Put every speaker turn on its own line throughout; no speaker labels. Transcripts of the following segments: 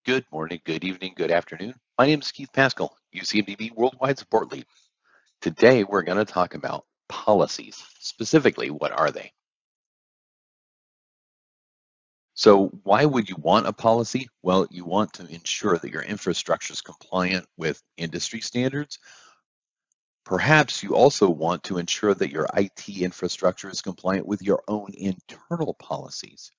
Good morning, good evening, good afternoon. My name is Keith Pascal, UCMDB Worldwide Support Lead. Today, we're going to talk about policies. Specifically, what are they? So why would you want a policy? Well, you want to ensure that your infrastructure is compliant with industry standards. Perhaps you also want to ensure that your IT infrastructure is compliant with your own internal policies.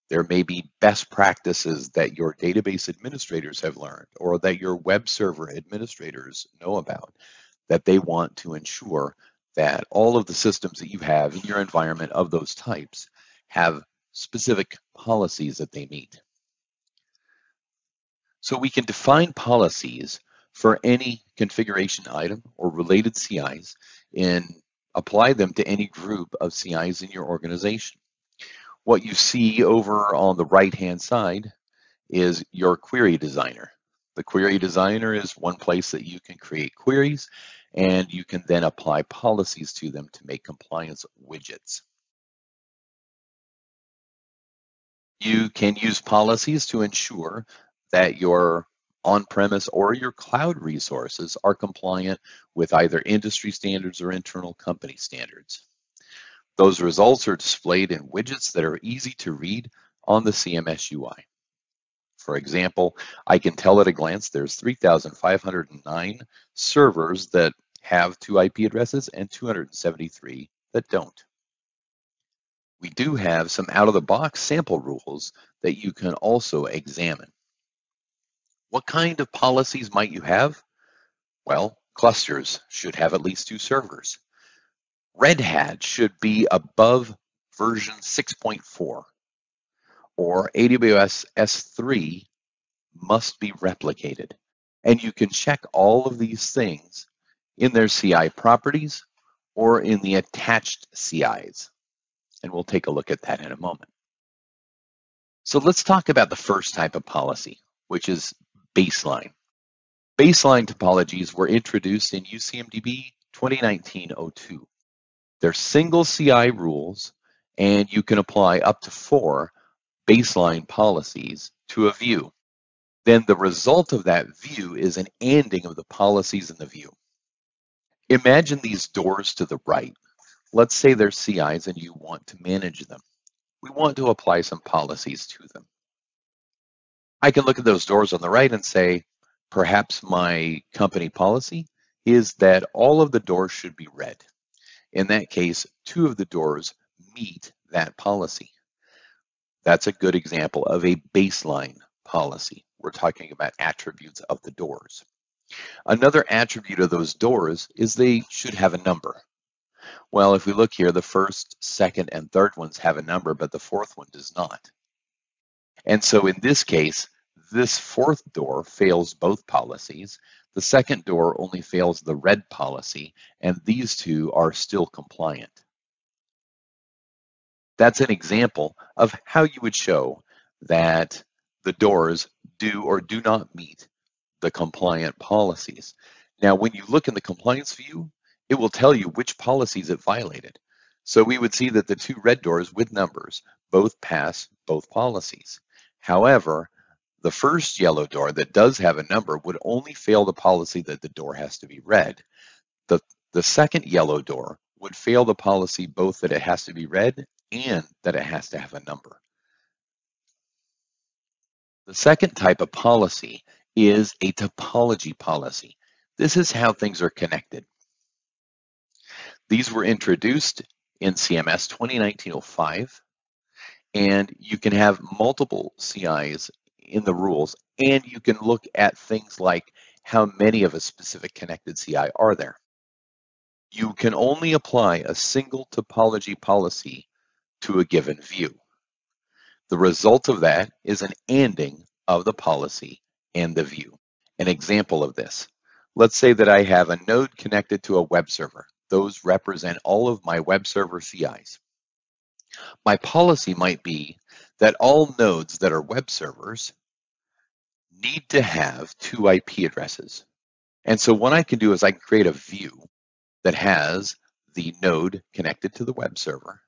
There may be best practices that your database administrators have learned or that your web server administrators know about that they want to ensure that all of the systems that you have in your environment of those types have specific policies that they meet. So we can define policies for any configuration item or related CIs and apply them to any group of CIs in your organization. What you see over on the right-hand side is your query designer. The query designer is one place that you can create queries and you can then apply policies to them to make compliance widgets. You can use policies to ensure that your on-premise or your cloud resources are compliant with either industry standards or internal company standards. Those results are displayed in widgets that are easy to read on the CMS UI. For example, I can tell at a glance there's 3,509 servers that have 2 IP addresses and 273 that don't. We do have some out-of-the-box sample rules that you can also examine. What kind of policies might you have? Well, clusters should have at least 2 servers. Red Hat should be above version 6.4, or AWS S3 must be replicated. And you can check all of these things in their CI properties or in the attached CIs. And we'll take a look at that in a moment. So let's talk about the first type of policy, which is baseline. Baseline topologies were introduced in UCMDB 2019-02. They're single CI rules, and you can apply up to 4 baseline policies to a view. Then the result of that view is an anding of the policies in the view. Imagine these doors to the right. Let's say they're CIs and you want to manage them. We want to apply some policies to them. I can look at those doors on the right and say, perhaps my company policy is that all of the doors should be red. In that case, 2 of the doors meet that policy. That's a good example of a baseline policy. We're talking about attributes of the doors. Another attribute of those doors is they should have a number. Well, if we look here, the first, second, and third ones have a number, but the 4th one does not. And so in this case, this 4th door fails both policies. The 2nd door only fails the red policy, and these 2 are still compliant. That's an example of how you would show that the doors do or do not meet the compliant policies. Now, when you look in the compliance view, it will tell you which policies it violated. So we would see that the 2 red doors with numbers both pass both policies. However, the first yellow door that does have a number would only fail the policy that the door has to be red. The second yellow door would fail the policy both that it has to be red and that it has to have a number. The second type of policy is a topology policy. This is how things are connected. These were introduced in CMS 2019-05, and you can have multiple CIs in the rules, and you can look at things like how many of a specific connected CI are there. You can only apply a single topology policy to a given view. The result of that is an anding of the policy and the view. An example of this, let's say that I have a node connected to a web server. Those represent all of my web server CIs. My policy might be that all nodes that are web servers need to have 2 IP addresses. And so what I can do is I can create a view that has the node connected to the web server.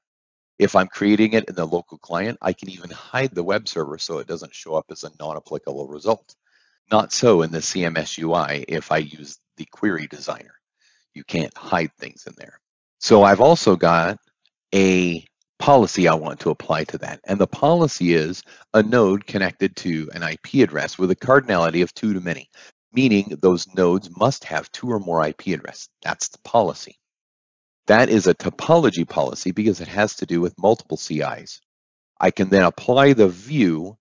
If I'm creating it in the local client, I can even hide the web server so it doesn't show up as a non-applicable result. Not so in the CMS UI if I use the query designer. You can't hide things in there. So I've also got a policy I want to apply to that. And the policy is a node connected to an IP address with a cardinality of 2 to many, meaning those nodes must have 2 or more IP addresses. That's the policy. That is a topology policy because it has to do with multiple CIs. I can then apply the view,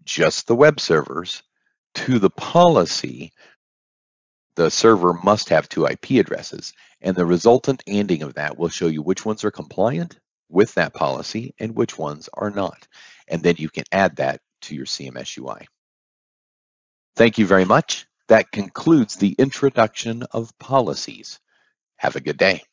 just the web servers, to the policy. The server must have 2 IP addresses, and the resultant ANDing of that will show you which ones are compliant with that policy and which ones are not. And then you can add that to your CMS UI. Thank you very much. That concludes the introduction of policies. Have a good day.